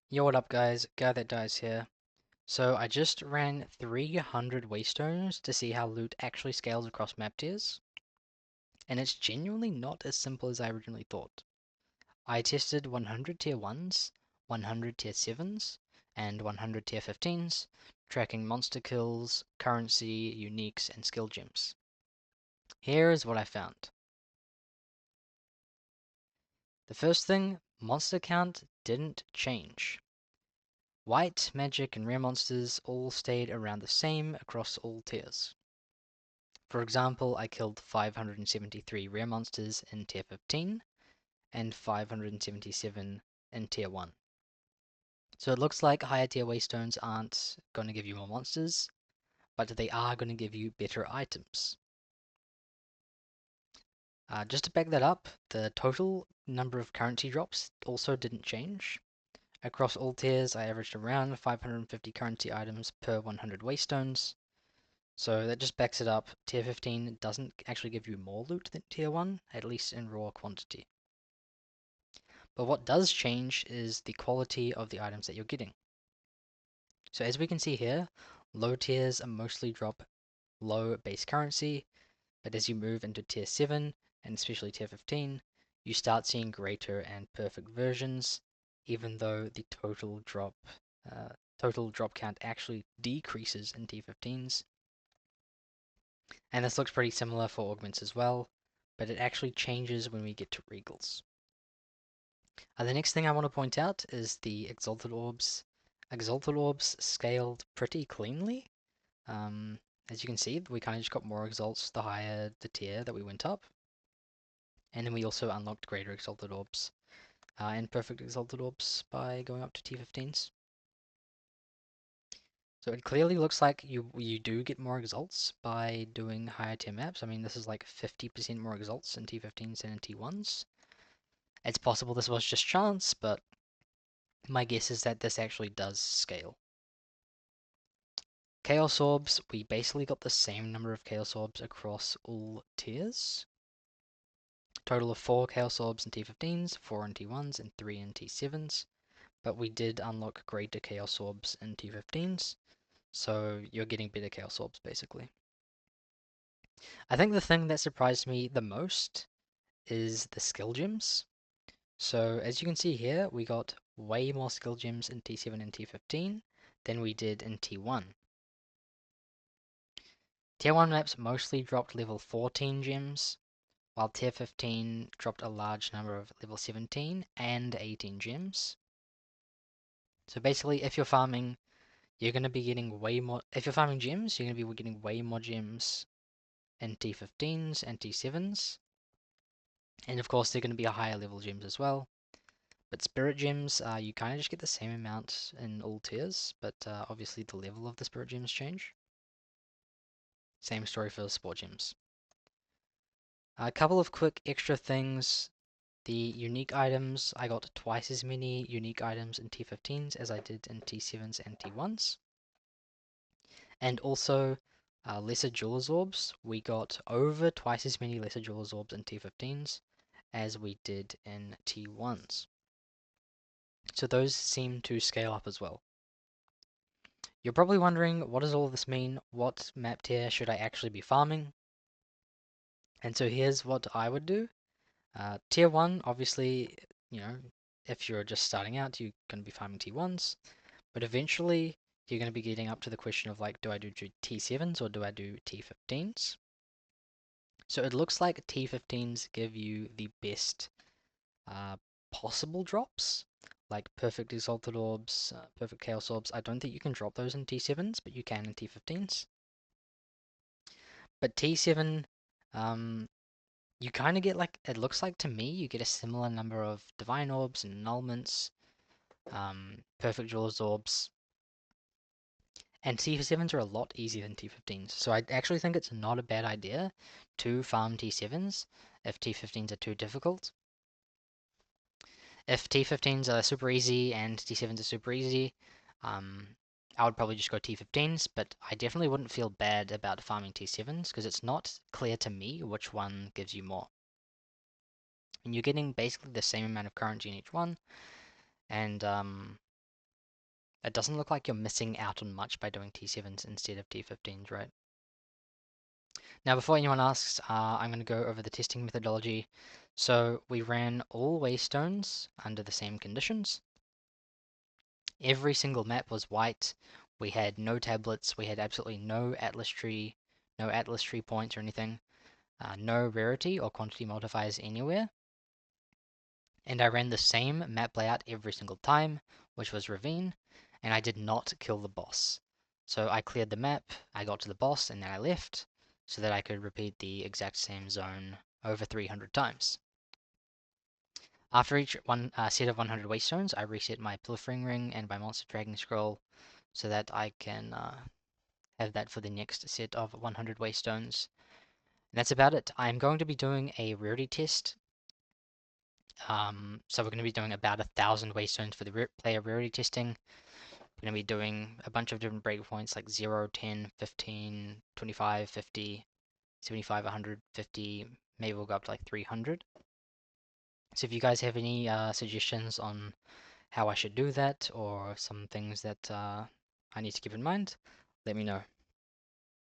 Yo, what up guys? Guy that dies here. So I just ran 300 waystones to see how loot actually scales across map tiers, and it's genuinely not as simple as I originally thought. I tested 100 tier 1s, 100 tier 7s, and 100 tier 15s, tracking monster kills, currency, uniques, and skill gems. Here is what I found. The first thing, monster count didn't change. White, magic, and rare monsters all stayed around the same across all tiers. For example, I killed 573 rare monsters in tier 15 and 577 in tier 1. So it looks like higher tier waystones aren't going to give you more monsters, but they are going to give you better items. Just to back that up, the total number of currency drops also didn't change. Across all tiers, I averaged around 550 currency items per 100 waystones. So that just backs it up. Tier 15 doesn't actually give you more loot than tier 1, at least in raw quantity. But what does change is the quality of the items that you're getting. So as we can see here, low tiers are mostly drop low base currency, but as you move into tier 7 and especially tier 15, you start seeing greater and perfect versions, even though the total drop count actually decreases in tier 15s. And this looks pretty similar for augments as well, but it actually changes when we get to regals. The next thing I want to point out is the Exalted Orbs. Exalted Orbs scaled pretty cleanly. As you can see, we kind of just got more exalts the higher the tier that we went up. And then we also unlocked greater Exalted Orbs and perfect Exalted Orbs by going up to T15s. So it clearly looks like you do get more exalts by doing higher tier maps. I mean, this is like 50% more exalts in T15s than in T1s. It's possible this was just chance, but my guess is that this actually does scale. Chaos Orbs, we basically got the same number of Chaos Orbs across all tiers. Total of 4 Chaos Orbs in T15s, 4 in T1s, and 3 in T7s. But we did unlock greater Chaos Orbs in T15s, so you're getting better Chaos Orbs basically. I think the thing that surprised me the most is the skill gems. So as you can see here, we got way more skill gems in T7 and T15 than we did in T1. Tier 1 maps mostly dropped level 14 gems, while Tier 15 dropped a large number of level 17 and 18 gems. So basically, if you're farming, you're going to be getting way more. If you're farming gems, you're going to be getting way more gems in T15s and T7s. And of course, they're going to be a higher level gems as well. But spirit gems, you kind of just get the same amount in all tiers, but obviously the level of the spirit gems change. Same story for the sport gems. A couple of quick extra things. The unique items, I got twice as many unique items in T15s as I did in T7s and T1s. And also, lesser Jeweler's Orbs, we got over twice as many lesser Jeweler's Orbs in T15s as we did in T1s. So those seem to scale up as well. You're probably wondering, what does all of this mean? What map tier should I actually be farming? And so here's what I would do. Tier 1, obviously, you know, if you're just starting out, you're going to be farming T1s. But eventually, you're going to be getting up to the question of like, do I do T7s or do I do T15s? So it looks like T15s give you the best possible drops, like perfect Exalted Orbs, perfect Chaos Orbs. I don't think you can drop those in T7s, but you can in T15s. But T7, you kind of get like, it looks like to me, you get a similar number of Divine Orbs and Annulments, perfect Jeweler's Orbs, and T7s are a lot easier than T15s. So I actually think it's not a bad idea to farm T7s if T15s are too difficult. If T15s are super easy and T7s are super easy, I would probably just go T15s, but I definitely wouldn't feel bad about farming T7s because it's not clear to me which one gives you more. And you're getting basically the same amount of currency in each one, and It doesn't look like you're missing out on much by doing T7s instead of T15s, right? Now, before anyone asks, I'm going to go over the testing methodology. So we ran all waystones under the same conditions. Every single map was white. We had no tablets. We had absolutely no atlas tree points or anything. No rarity or quantity modifiers anywhere. And I ran the same map layout every single time, which was Ravine, and I did not kill the boss. So I cleared the map, I got to the boss, and then I left, so that I could repeat the exact same zone over 300 times. After each set of 100 waystones, I reset my Pilfering Ring and my Monster Dragon Scroll, so that I can have that for the next set of 100 waystones. And that's about it. I'm going to be doing a rarity test. So we're going to be doing about 1,000 waystones for the player rarity testing. We're going to be doing a bunch of different breakpoints like 0, 10, 15, 25, 50, 75, 100, 50, maybe we'll go up to like 300. So if you guys have any suggestions on how I should do that, or some things that I need to keep in mind, let me know.